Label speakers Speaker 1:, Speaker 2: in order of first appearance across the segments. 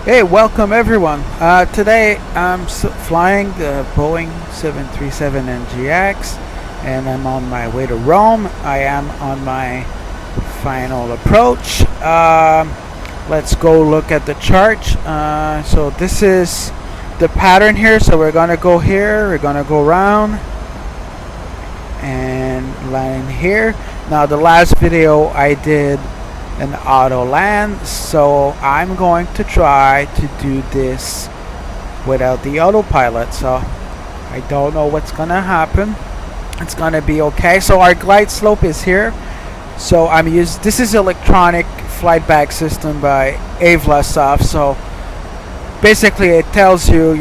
Speaker 1: Hey, welcome everyone. Today I'm flying the Boeing 737NGX and I'm on my way to Rome. I am on my final approach. Let's go look at the chart. So this is the pattern here. So we're gonna go here, we're gonna go around and land here. Now the last video I did an auto land, so I'm going to try to do this without the autopilot. So I don't know what's gonna happen. It's gonna be okay. So our glide slope is here. So this is electronic flight bag system by Avlasoft. So basically it tells you,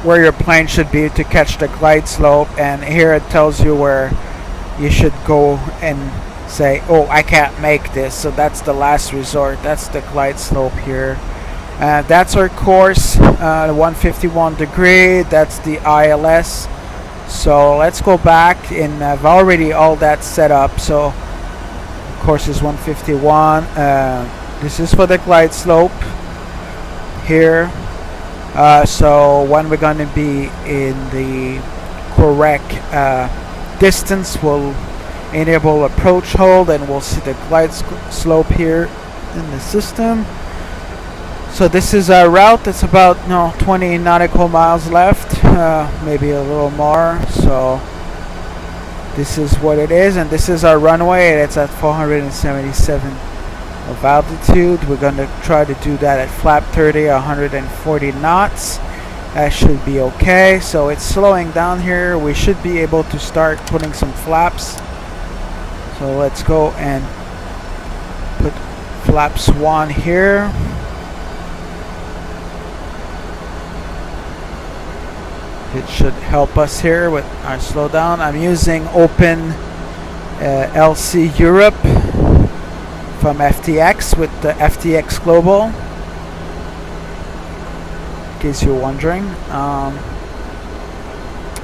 Speaker 1: where your plane should be to catch the glide slope, and here it tells you where you should go and say, oh, I can't make this. So that's the last resort. That's the glide slope here. That's our course, 151 degree. That's the ILS. So let's go back, and I've already all that set up. So course is 151. This is for the glide slope here. So when we're going to be in the correct distance, we'll enable approach hold and we'll see the glide slope here in the system. So this is our route. It's about 20 nautical miles left, maybe a little more. So this is what it is, and this is our runway. It's at 477 of altitude. We're going to try to do that at flap 30, 140 knots. That should be okay. So it's slowing down here. We should be able to start putting some flaps. So let's go and put flaps 1 here. It should help us here with our slowdown. I'm using Open LC Europe from FTX with the FTX Global, in case you're wondering.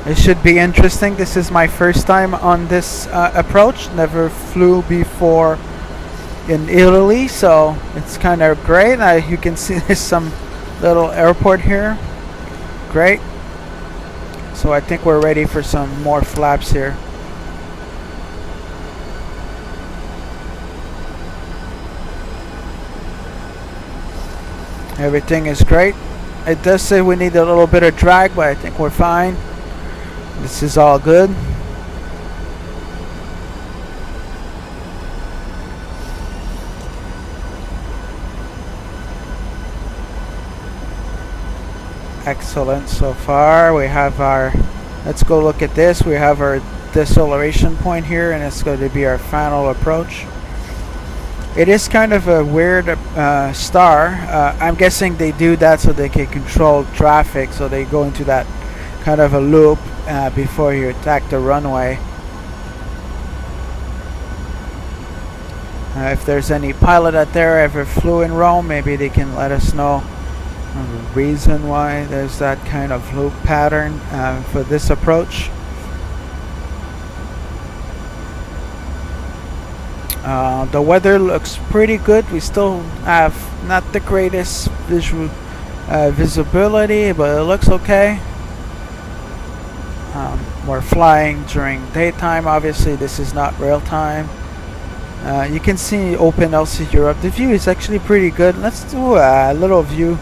Speaker 1: It should be interesting. This is my first time on this approach. Never flew before in Italy, so it's kind of great. You can see there's some little airport here. Great. So I think we're ready for some more flaps here. Everything is great. It does say we need a little bit of drag, but I think we're fine. This is all good. Excellent so far. We have our, let's go look at this. We have our deceleration point here, and it's going to be our final approach. It is kind of a weird star. I'm guessing they do that so they can control traffic, so they go into that kind of a loop before you attack the runway. If there's any pilot out there ever flew in Rome, maybe they can let us know the reason why there's that kind of loop pattern for this approach. The weather looks pretty good. We still have not the greatest visibility, but it looks okay. We're flying during daytime. Obviously this is not real time. You can see Open LC Europe. The view is actually pretty good. Let's do a little view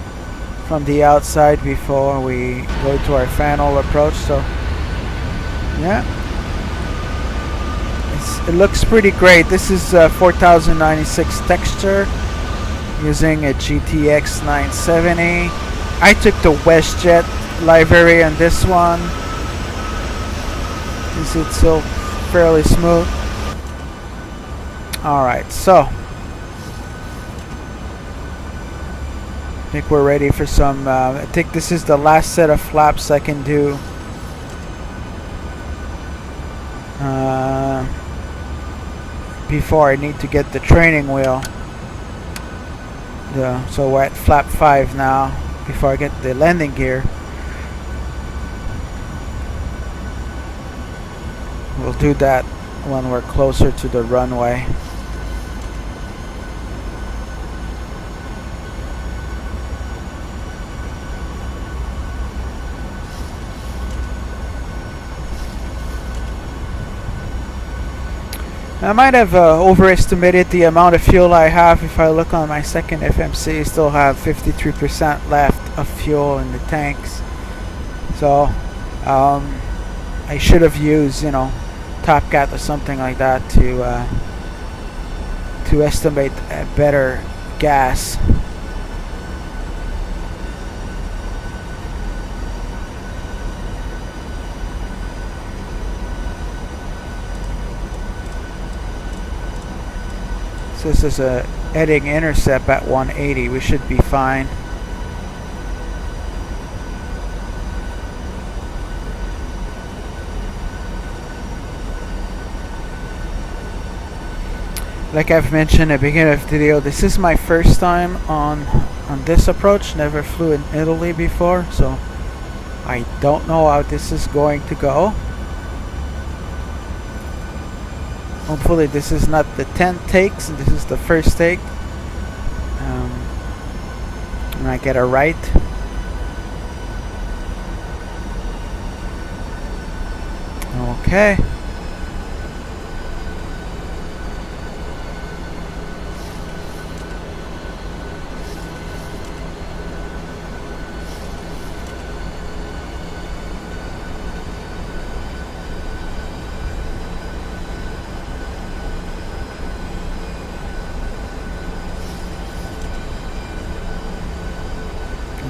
Speaker 1: from the outside before we go to our final approach. So yeah, it looks pretty great. This is 4096 texture using a GTX 970. I took the WestJet library on this one. It's still fairly smooth. Alright, so I think we're ready for some, I think this is the last set of flaps I can do. Before I need to get the training wheel. So we're at flap 5 now, before I get the landing gear. We'll do that when we're closer to the runway. I might have overestimated the amount of fuel I have. If I look on my second FMC, I still have 53% left of fuel in the tanks. So I should have used, Top Cat or something like that to estimate a better gas. So this is a heading intercept at 180. We should be fine. Like I've mentioned at the beginning of the video, this is my first time on this approach. Never flew in Italy before, so I don't know how this is going to go. Hopefully this is not the 10th takes, and this is the first take. And I get it right. Okay.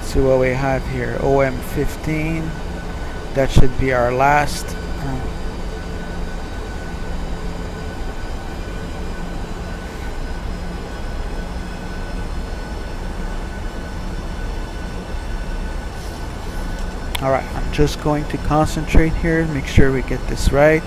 Speaker 1: See what we have here. OM15. That should be our last. Alright, I'm just going to concentrate here, make sure we get this right.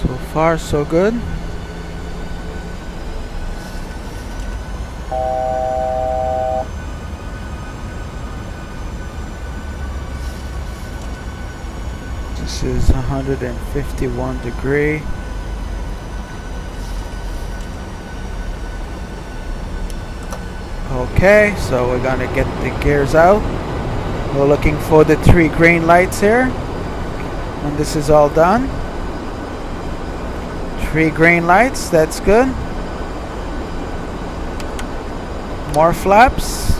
Speaker 1: So far, so good. This is 151 degree. Okay, so we're gonna get the gears out. We're looking for the 3 green lights here when this is all done. 3 green lights, that's good. More flaps.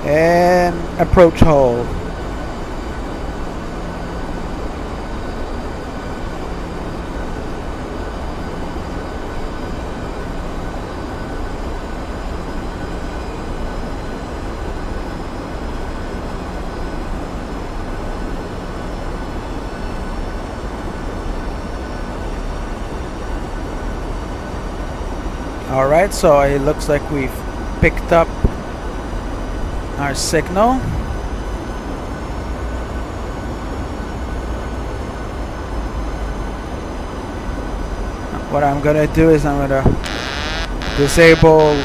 Speaker 1: And approach hold. Alright, so it looks like we've picked up our signal. What I'm gonna do is I'm gonna disable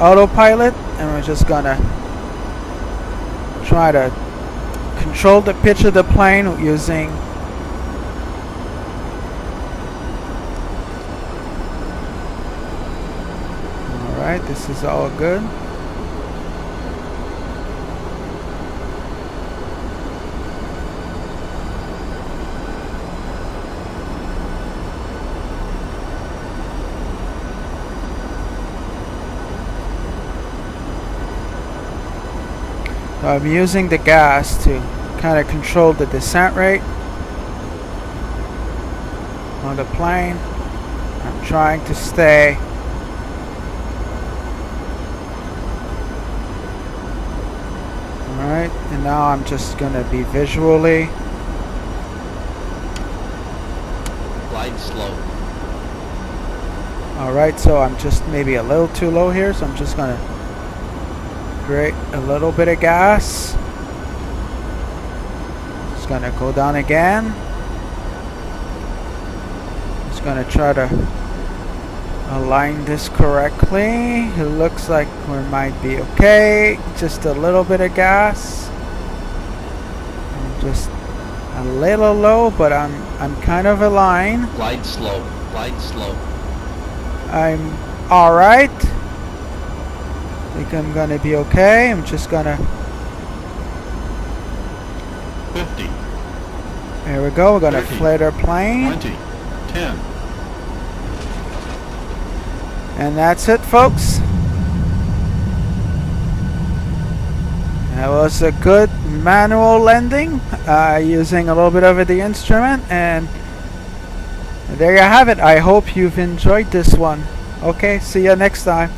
Speaker 1: autopilot, and we're just gonna try to control the pitch of the plane using alright, this is all good. I'm using the gas to kind of control the descent rate on the plane. I'm trying to stay alright, and now I'm just gonna be visually
Speaker 2: Glide slow.
Speaker 1: Alright, so I'm just maybe a little too low here, so I'm just gonna create a little bit of gas. Just gonna go down again. Just gonna try to align this correctly. It looks like we might be okay. Just a little bit of gas. I'm just a little low, but I'm kind of aligned.
Speaker 2: Glide slow. Glide slow.
Speaker 1: I'm alright. I think I'm gonna be okay. I'm just gonna
Speaker 2: 50.
Speaker 1: There we go. We're gonna
Speaker 2: 30,
Speaker 1: flit our plane.
Speaker 2: 20. 10.
Speaker 1: And that's it, folks. That was a good manual landing using a little bit of the instrument, and there you have it. I hope you've enjoyed this one. Okay, see you next time.